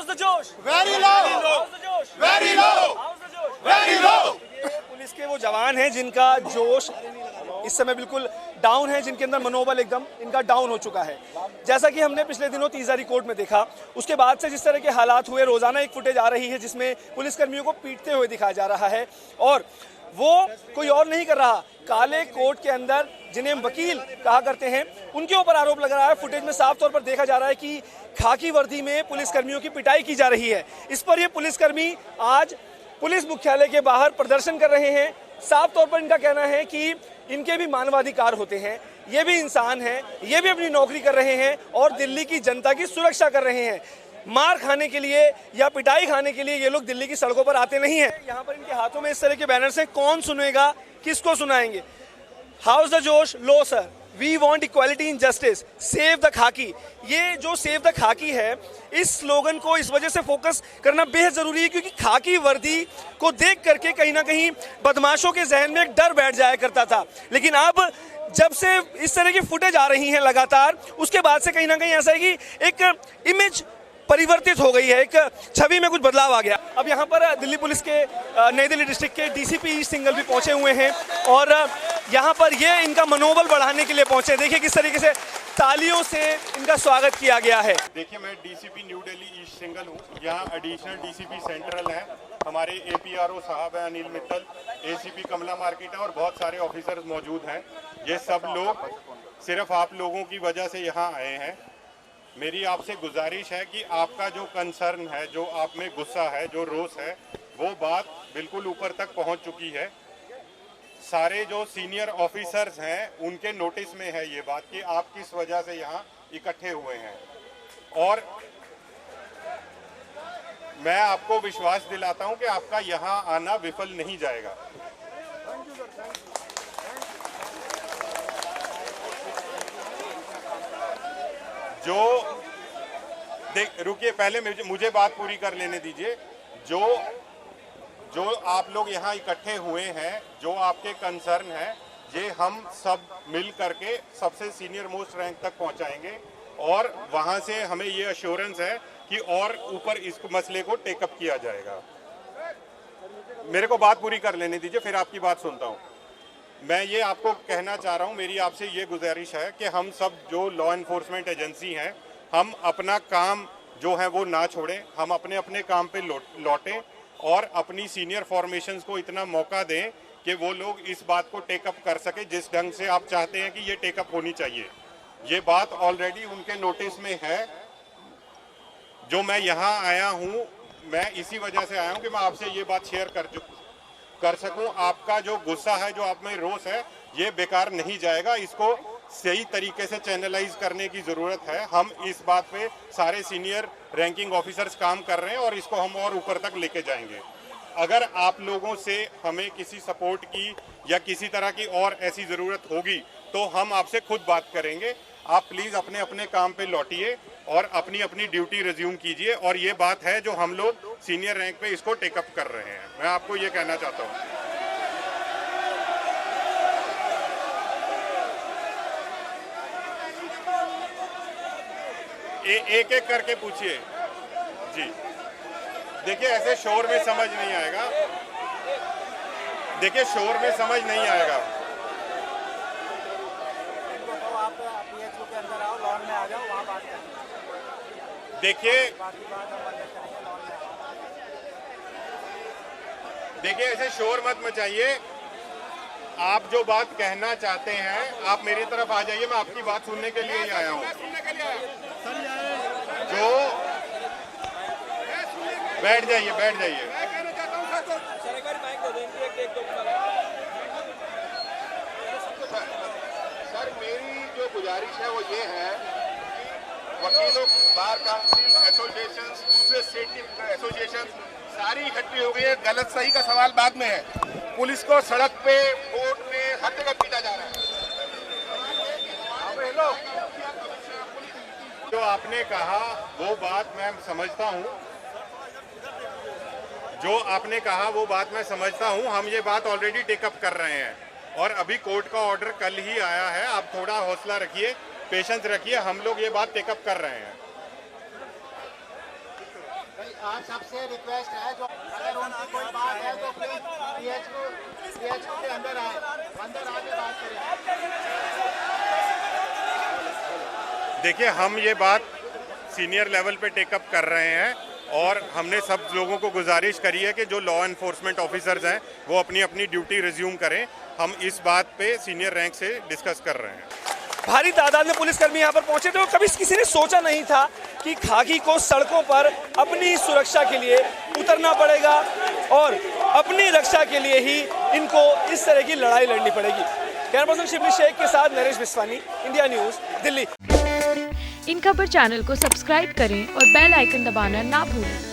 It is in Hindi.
the जोश? Very low. How's the जोश? Very low. How's the जोश? Very low. ये पुलिस के वो जवान हैं जिनका जोश इस समय बिल्कुल डाउन है, जिनके अंदर मनोबल एकदम इनका डाउन हो चुका है। जैसा कि हमने पिछले दिनों तीजारी कोर्ट में देखा, उसके बाद से जिस तरह के हालात हुए, रोजाना एक फुटेज आ रही है जिसमें पुलिसकर्मियों को पीटते हुए दिखाया जा रहा है, और वो कोई और नहीं कर रहा, काले कोट के अंदर जिन्हें हम वकील कहा करते हैं उनके ऊपर आरोप लग रहा है। फुटेज में साफ तौर पर देखा जा रहा है कि खाकी वर्दी में पुलिसकर्मियों की पिटाई की जा रही है। इस पर ये पुलिसकर्मी आज पुलिस मुख्यालय के बाहर प्रदर्शन कर रहे हैं। साफ तौर पर इनका कहना है कि इनके भी मानवाधिकार होते हैं, ये भी इंसान हैं, ये भी अपनी नौकरी कर रहे हैं और दिल्ली की जनता की सुरक्षा कर रहे हैं। मार खाने के लिए या पिटाई खाने के लिए ये लोग दिल्ली की सड़कों पर आते नहीं हैं। यहाँ पर इनके हाथों में इस तरह के बैनर्स हैं, कौन सुनेगा, किसको सुनाएंगे? हाउस द जोश, लो sir, we want equality in justice, save the खाकी। ये जो सेव द खाकी है, इस स्लोगन को इस वजह से फोकस करना बेहद जरूरी है क्योंकि खाकी वर्दी को देख करके कहीं ना कहीं बदमाशों के जहन में एक डर बैठ जाया करता था, लेकिन अब जब से इस तरह की फुटेज आ रही हैं लगातार, उसके बाद से कहीं ना कहीं ऐसा है कि एक इमेज परिवर्तित हो गई है, एक छवि में कुछ बदलाव आ गया। अब यहाँ पर दिल्ली पुलिस के नई दिल्ली डिस्ट्रिक्ट के डीसीपी सिंघल भी पहुंचे हुए हैं और यहाँ पर ये इनका मनोबल बढ़ाने के लिए पहुंचे। देखिए किस तरीके से तालियों से इनका स्वागत किया गया है। देखिए, मैं DCP new Delhi east Singhal हूँ। यहाँ एडिशनल डीसीपी सेंट्रल हैं, हमारे एपीआरओ साहब हैं अनिल मित्तल, एसीपी कमला मार्केट है और बहुत सारे ऑफिसर्स मौजूद हैं। ये सब लोग सिर्फ आप लोगों की वजह से यहाँ आए हैं। मेरी आपसे गुजारिश है कि आपका जो कंसर्न है, जो आप में गुस्सा है, जो रोष है, वो बात बिल्कुल ऊपर तक पहुंच चुकी है। सारे जो सीनियर ऑफिसर्स हैं उनके नोटिस में है ये बात कि आप किस वजह से यहाँ इकट्ठे हुए हैं, और मैं आपको विश्वास दिलाता हूं कि आपका यहाँ आना विफल नहीं जाएगा। जो रुकिए, पहले मुझे बात पूरी कर लेने दीजिए। जो आप लोग यहाँ इकट्ठे हुए हैं, जो आपके कंसर्न है, ये हम सब मिल करके सबसे सीनियर मोस्ट रैंक तक पहुंचाएंगे और वहां से हमें ये अश्योरेंस है कि और ऊपर इस मसले को टेकअप किया जाएगा। मेरे को बात पूरी कर लेने दीजिए, फिर आपकी बात सुनता हूँ। मैं ये आपको कहना चाह रहा हूँ, मेरी आपसे ये गुजारिश है कि हम सब जो लॉ एनफोर्समेंट एजेंसी हैं, हम अपना काम जो है वो ना छोड़ें, हम अपने अपने काम पे लौटें और अपनी सीनियर फॉर्मेशंस को इतना मौका दें कि वो लोग इस बात को टेकअप कर सके जिस ढंग से आप चाहते हैं कि ये टेकअप होनी चाहिए। ये बात ऑलरेडी उनके नोटिस में है। जो मैं यहाँ आया हूँ, मैं इसी वजह से आया हूँ कि मैं आपसे ये बात शेयर कर सकूं। आपका जो गुस्सा है, जो आप में रोष है, ये बेकार नहीं जाएगा। इसको सही तरीके से चैनलाइज करने की ज़रूरत है। हम इस बात पे सारे सीनियर रैंकिंग ऑफिसर्स काम कर रहे हैं और इसको हम और ऊपर तक लेके जाएंगे। अगर आप लोगों से हमें किसी सपोर्ट की या किसी तरह की और ऐसी ज़रूरत होगी तो हम आपसे खुद बात करेंगे। आप प्लीज़ अपने अपने काम पे लौटिए और अपनी अपनी ड्यूटी रिज्यूम कीजिए। और ये बात है जो हम लोग सीनियर रैंक पे इसको टेकअप कर रहे हैं। मैं आपको ये कहना चाहता हूँ। एक एक करके पूछिए जी। देखिए, ऐसे शोर में समझ नहीं आएगा। देखिए, शोर में समझ नहीं आएगा। देखिए ऐसे शोर मत मचाइए। आप जो बात कहना चाहते हैं, आप मेरी तरफ आ जाइए। मैं आपकी बात सुनने के लिए ही आया हूँ। जो बैठ जाइए, बैठ जाइए। सर, मेरी जो गुजारिश है वो ये है कि वकीलों, बार काउंसिल एसोसिएशन, दूसरे स्टेट एसोसिएशन सारी इकट्ठी हो गई है। गलत सही का सवाल बाद में है। पुलिस को सड़क पे, कोर्ट में हर जगह पीटा जा रहा है। जो आपने कहा वो बात मैं समझता हूँ। जो आपने कहा वो बात मैं समझता हूँ। हम ये बात ऑलरेडी टेकअप कर रहे हैं और अभी कोर्ट का ऑर्डर कल ही आया है। आप थोड़ा हौसला रखिए, पेशेंस रखिए। हम लोग ये बात टेकअप कर रहे हैं। भाई आप सबसे रिक्वेस्ट है जो अगर उनकी कोई बात है तो प्लीज पीएचक्यू के अंदर आके बात करें। देखिए, हम ये बात सीनियर लेवल पे टेकअप कर रहे हैं और हमने सब लोगों को गुजारिश करी है कि जो लॉ एनफोर्समेंट ऑफिसर्स हैं वो अपनी अपनी ड्यूटी रिज्यूम करें। हम इस बात पे सीनियर रैंक से डिस्कस कर रहे हैं। भारी तादाद में पुलिसकर्मी यहाँ पर पहुंचे थे और कभी किसी ने सोचा नहीं था कि खाकी को सड़कों पर अपनी सुरक्षा के लिए उतरना पड़ेगा और अपनी रक्षा के लिए ही इनको इस तरह की लड़ाई लड़नी पड़ेगी। कैमरा पर्सन शिवनी शेख के साथ नरेश बिस्वानी, इंडिया न्यूज़, दिल्ली। इन खबर चैनल को सब्सक्राइब करें और बेल आइकन दबाना ना भूलें।